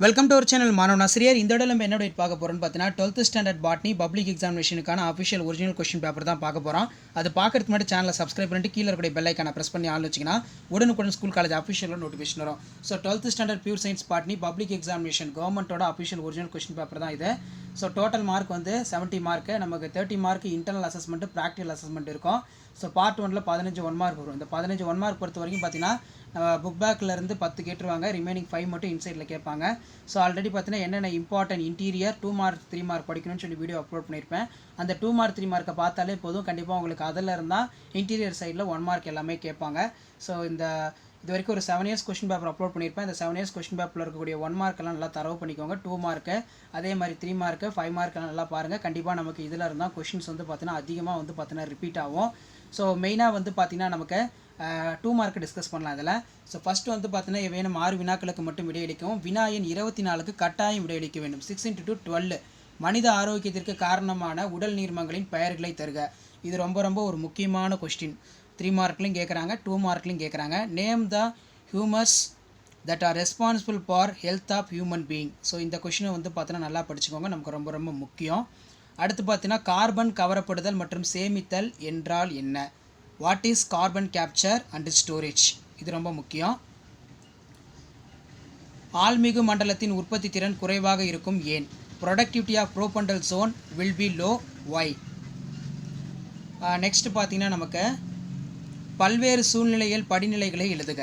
Welcome to our channel மாணவ ஆசிரியர். இந்த இடம் நம்ம என்ன டேட் பார்க்க போகிறோம்னு பார்த்தீங்கன்னா 12th ஸ்டாண்டர்ட் பாட்னி பப்ளிக் எக்ஸாமினேஷனுக்கான அஃபிஷியல் ஒரிஜினல் கொஸ்டின் பேப்பர் தான் பார்க்க போகிறோம். அது பார்க்கறதுக்கு முன்னாடி சேனலை சப்ஸ்கிரைப் பண்ணிட்டு கீழே இருக்கிற பெல் ஐக்கானை ப்ரெஸ் பண்ணி ஆள் வச்சிங்கன்னா உடனுக்குடன் ஸ்கூல் காலேஜ் அஃபிஷியலாக நோட்டிஃபிகேஷன் வரும். So 12th standard pure science botany public examination கவர்மெண்ட்டோட அஃபிஷியல் ஒரிஜினல் கொஸ்டின் பேப்பர் தான் இது. ஸோ டோட்டல் மார்க் வந்து 70 மார்க்கு, நமக்கு 30 mark internal assessment practical assessment இருக்கும். ஸோ பார்ட் 1ல் 15 1 மார்க் வரும். இந்த 15 1 மார்க் பொறுத்த வரைக்கும் பார்த்தீங்கன்னா புக் பேக்கிலேருந்து 10 கேட்டுருவாங்க, ரிமைனிங் 5 மட்டும் இன்சைடில் கேட்பாங்க. ஸோ ஆல்ரெடி பார்த்தீங்கன்னா என்னென்ன இம்பார்ட்டன்ட் இன்டீரியர் 2 மார்க் 3 மார்க் படிக்கணும்னு சொல்லி வீடியோ அப்லோட் பண்ணியிருப்பேன். அந்த 2 மார்க் 3 மார்க்கை பார்த்தாலே போதும், கண்டிப்பாக உங்களுக்கு அதில் இருந்தால் இன்டீரியர் சைடில் 1 மார்க் எல்லாமே கேட்பாங்க. ஸோ இது வரைக்கும் ஒரு 7 இயர்ஸ் கொஸ்டின் பேப்பர் அப்லோட் பண்ணியிருப்பேன். இந்த 7 இயர்ஸ் கொஸ்டின் பேப்பரில் இருக்கக்கூடிய 1 மார்க்கெல்லாம் நல்லா தரவு பண்ணிக்கோங்க. 2 மார்க்கு அதே மாதிரி 3 மார்க்கு 5 மார்க்கெல்லாம் நல்லா பாருங்கள். கண்டிப்பாக நமக்கு இதில் இருந்தால் கொஷின்ஸ் வந்து பார்த்தீங்கன்னா அதிகமாக வந்து பார்த்தீங்கன்னா ரிப்பீட் ஆகும். ஸோ மெயினாக வந்து பார்த்தீங்கன்னா நமக்கு 2 மார்க் டிஸ்கஸ் பண்ணலாம் இதில். ஸோ ஃபஸ்ட்டு வந்து பார்த்தீங்கன்னா வேணும் 6 வினாக்களுக்கு மட்டும் விடையளிக்கவும், வினா எண் 24க்கு கட்டாயம் விடையளிக்க வேண்டும். 6 × 12 மனித ஆரோக்கியத்திற்கு காரணமான உடல் நீர்மங்களின் பெயர்களை தருக. இது ரொம்ப ஒரு முக்கியமான கொஸ்டின். 3 மார்க்லையும் கேட்குறாங்க, 2 மார்க்லையும் கேட்குறாங்க. Name the humours that are responsible for health of human being. So இந்த கொஷினை வந்து பார்த்தீங்கன்னா நல்லா படிச்சுக்கோங்க, நமக்கு ரொம்ப முக்கியம். அடுத்து பார்த்தீங்கன்னா கார்பன் கவரப்படுதல் மற்றும் சேமித்தல் என்றால் என்ன? What is carbon capture and storage? இது ரொம்ப முக்கியம். ஆழ்மிகு மண்டலத்தின் உற்பத்தி திறன் குறைவாக இருக்கும் ஏன்? Productivity of profundal zone will be low, why? Next பார்த்தீங்கன்னா நமக்கு பல்வேறு சூழ்நிலையில் படிநிலைகளை எழுதுக.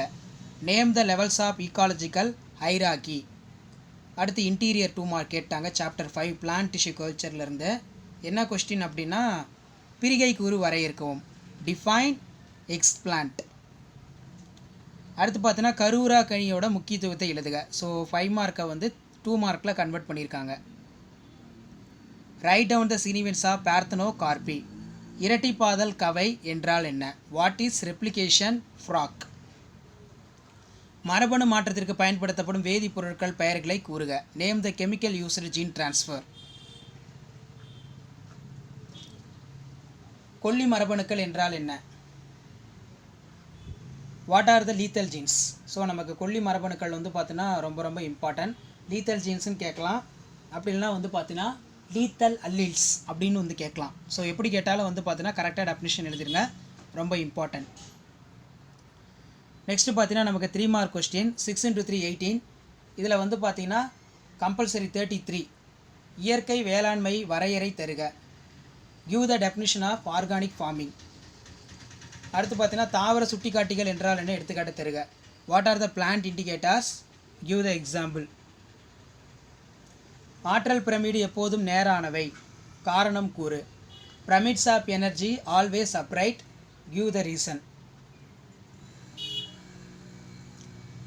Name the levels of ecological hierarchy. அடுத்து இன்டீரியர் 2 மார்க் கேட்டாங்க. சாப்டர் 5 பிளான்ட் டிஷ்யூ கல்ச்சர்லேருந்து என்ன கொஸ்டின் அப்படின்னா பிரிகை கூறு வரையறுக்கவும், டிஃபைன் எக்ஸ்பிளான்ட். அடுத்து பார்த்தீங்கன்னா கரூரா கனியோட முக்கியத்துவத்தை எழுதுக. ஸோ 5 மார்க்கை வந்து 2 மார்க்கில் கன்வெர்ட் பண்ணியிருக்காங்க. ரைட் டவுன் த சினிவென்ஸ் ஆஃப் பார்த்தனோ கார்பி. இரட்டிப்பாதல் கவை என்றால் என்ன? What is replication fork? மரபணு மாற்றத்திற்கு பயன்படுத்தப்படும் வேதிப்பொருட்கள் பெயர்களை கூறுக. Name the chemical used gene transfer. கொல்லி மரபணுக்கள் என்றால் என்ன? What are the lethal genes? So நமக்கு கொல்லி மரபணுக்கள் வந்து பார்த்தீங்கன்னா ரொம்ப இம்பார்ட்டன்ட். லீத்தல் ஜீன்ஸ்னு கேட்கலாம், அப்படி இல்லைனா வந்து பார்த்தீங்கன்னா லீத்தல் அல்லீல்ஸ் அப்படின்னு வந்து கேட்கலாம். ஸோ எப்படி கேட்டாலும் வந்து பார்த்தீங்கன்னா கரெக்டாக டெஃபினிஷன் எழுதிருங்க, ரொம்ப இம்பார்ட்டன்ட். நெக்ஸ்ட்டு பார்த்தீங்கன்னா நமக்கு 3 மார்க் கொஸ்டின். 6 × 3 18. இதில் வந்து பார்த்தீங்கன்னா கம்பல்சரி 33 இயற்கை வேளாண்மை வரையறை தருக. Give the definition of organic farming. அடுத்து பார்த்தீங்கன்னா தாவர சுட்டிக்காட்டிகள் என்றால் என்ன? எடுத்துக்காட்டு தருக. What are the plant indicators? Give the example. ஆற்றல் பிரமிடு எப்போதும் நேரானவை, காரணம் கூறு. Pyramids of energy always upright, give the reason.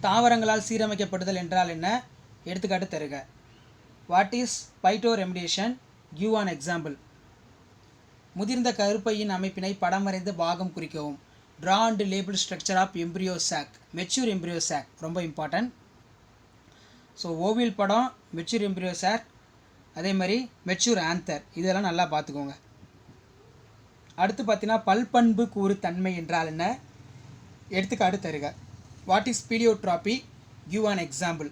தாவரங்களால் சீரமைக்கப்படுதல் என்றால் என்ன? எடுத்துக்காட்டு தருக. What is phytoremediation? Give an example. முதிர்ந்த கருப்பையின் அமைப்பினை படம் வரைந்து பாகம் குறிக்கவும். Draw and label structure of embryo sac. Mature embryo chalk ரொம்ப இம்பார்ட்டன்ட். ஸோ ஓவியல் படம், மெச்சூர் எம்ப்ரியோ சாக், அதே மாதிரி மெச்சூர் ஆந்தர், இதெல்லாம் நல்லா பார்த்துக்கோங்க. அடுத்து பார்த்தீங்கன்னா பல்பண்பு கூறு தன்மை என்றால் என்ன? எடுத்துக்காட்டு தருக. What is pleiotropy? Give an example.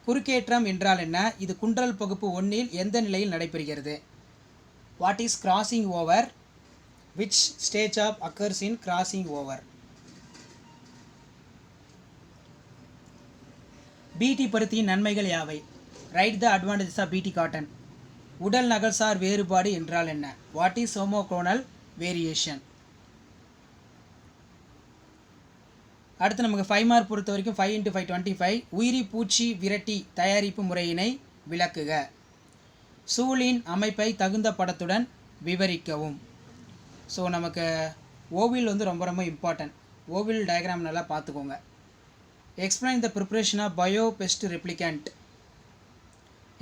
குறுக்கேற்றம் என்றால் என்ன? இது குன்றல் பகுப்பு 1ல் எந்த நிலையில் நடைபெறுகிறது? What is crossing over? Which stage of occurs in crossing over? BT பருத்தியின் நன்மைகள் யாவை? Write the advantages of BT cotton. உடல் நகல்சார் வேறுபாடு என்றால் என்ன? What is homoclonal variation? அடுத்து நமக்கு 5 மார்க் பொறுத்த வரைக்கும் 5 × 5 25. உயிரி பூச்சி விரட்டி தயாரிப்பு முறையினை விளக்குக. சூழின் அமைப்பை தகுந்த படத்துடன் விவரிக்கவும். ஸோ நமக்கு ஓவில் வந்து ரொம்ப இம்பார்ட்டன்ட். ஓவில் டயக்ராம் நல்லா பார்த்துக்கோங்க. Explain the preparation of bio pest repellent.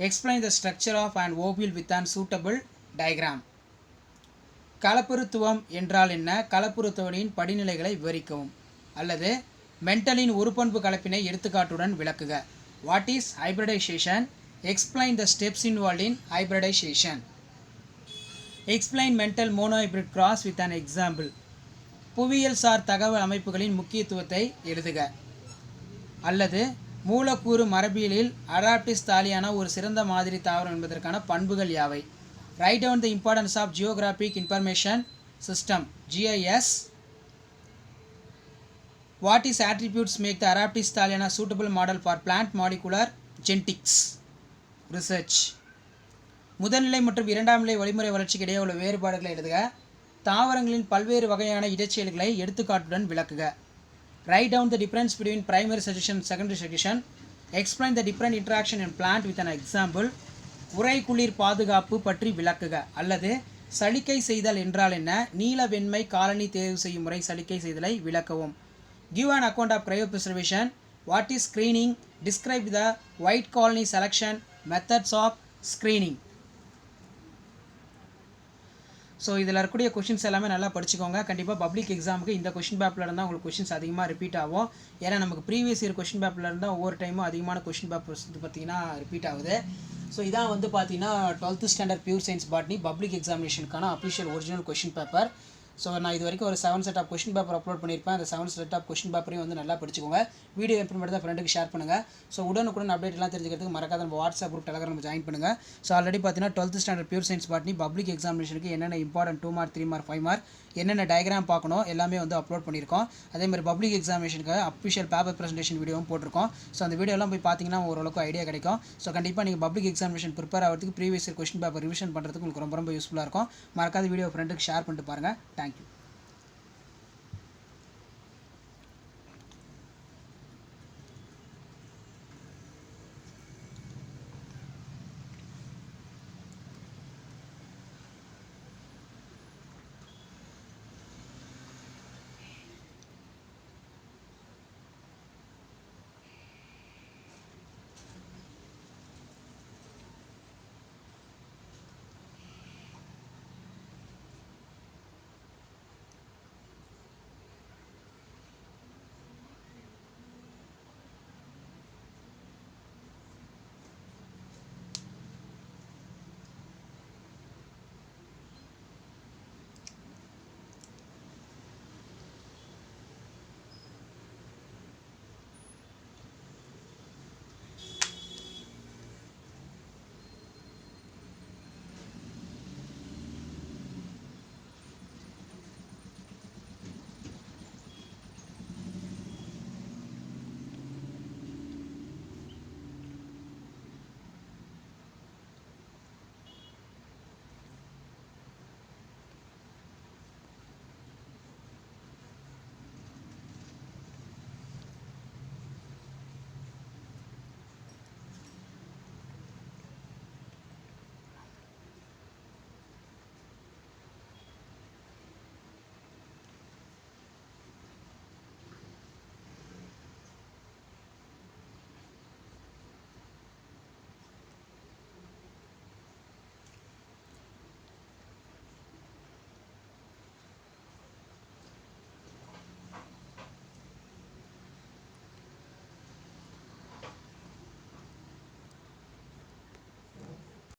Explain the structure of an ovule with an suitable diagram. கலப்புருத்துவம் என்றால் என்ன? கலப்புருத்துவனின் படிநிலைகளை விவரிக்கவும். அல்லது மென்டலின் உருப்பண்பு கலப்பினை எடுத்துக்காட்டுடன் விளக்குக. What is hybridization? Explain the steps involve in hybridization. Explain Mendel monohybrid cross with an example. புவியியல் சார் தகவல் அமைப்புகளின் முக்கியத்துவத்தை எழுதுக. அல்லது மூலக்கூறு மரபியலில் அடாப்டிஸ் தாலியான ஒரு சிறந்த மாதிரி தாவரம் என்பதற்கான பண்புகள் யாவை? Write down the importance of geographic information system GIS. What is attributes make the Arabtis thaliana suitable model for plant molecular genetics research? முதல்நிலை மற்றும் இரண்டாம் நிலை வழிமுறை வளர்ச்சிக்கு இடையே உள்ள வேறுபாடுகளை எழுதுக. தாவரங்களின் பல்வேறு வகையான இடைச்செயல்களை எடுத்துக்காட்டுடன் விளக்குக. Write down the difference between primary suggestion and secondary suggestion. Explain the different interaction in plant with an example. உறை குளிர் பாதுகாப்பு பற்றி விளக்குக. அல்லது சலிக்கை செய்தல் என்றால் என்ன? நீல வெண்மை காலனி தேர்வு செய்யும் முறை சலிக்கை செய்தலை விளக்கவும். Give an account of cryopreservation. What is screening? Describe the white colony selection methods of screening. So இதில் இருக்கக்கூடிய கொஷின்ஸ் எல்லாமே நல்லா படிச்சுக்கோங்க. கண்டிப்பாக பப்ளிக் எக்ஸாமுக்கு இந்த கொஷின் பேப்பரில் இருந்தால் உங்களுக்கு கொஷின்ஸ் அதிகமாக ரிப்பீட் ஆகும். ஏன்னா நமக்கு ப்ரீவியஸ் இயர் கொஷின் பேப்பரில் இருந்தால் ஒவ்வொரு டைமும் அதிகமான கொஷின் பேப்பர்ஸ் வந்து பார்த்திங்கன்னா ரிப்பீட் ஆகுது. ஸோ இதான் வந்து பார்த்தீங்கன்னா 12th standard pure science botany public எக்ஸாமினேஷனுக்கான official original question paper. So நான் இது வரைக்கும் ஒரு 7 set of question paper upload பண்ணியிருப்பேன். அந்த 7 செட் ஆஃப் கொஷின் பேப்பரையும் வந்து நல்லா படிச்சுக்கோங்க. வீடியோ இம்ப்ரூவ்மெண்ட் தான் ஃப்ரெண்டுக்கு ஷேர் பண்ணுங்கள். ஸோ உடனுக்குடன் அப்டேட் எல்லாம் தெரிஞ்சுக்கிறதுக்கு மறக்காத நம்ம வாட்ஸ்அப் குரூப் டெலகிராம் ஜாயின் பண்ணுங்கள். ஸோ ஆல்ரெடி பார்த்தீங்கன்னா 12th standard pure science botany public எக்ஸாமினேஷனுக்கு என்னென்ன இம்பார்ட்டன்ட் 2 மார்க் 3 மார்க் 5 மார்க் என்னென்ன டயக்ராம் பார்க்கணும் எல்லாமே வந்து அப்லோட் பண்ணியிருக்கோம். அதேமாதிரி பப்ளிக் எக்ஸாமினேஷனுக்கு அஃபிஷியல் பேப்பர் ப்ரெசன்டேஷன் வீடியோவும் போட்டிருக்கோம். ஸோ அந்த வீடியோலாம் போய் பார்த்தீங்கன்னா ஓரளவுக்கு ஐடியா கிடைக்கும். ஸோ கண்டிப்பாக நீங்கள் பப்ளிக் எக்ஸாமினேஷன் ப்ரிப்பேர் ஆகிறதுக்கு previous year question paper revision பண்ணுறதுக்கு உங்களுக்கு ரொம்ப யூஸ்ஃபுல்லாக இருக்கும். மறக்காத வீடியோ ஃப்ரெண்டுக்கு ஷேர் பண்ணிட்டு பாருங்கள். தேங்க்யூ.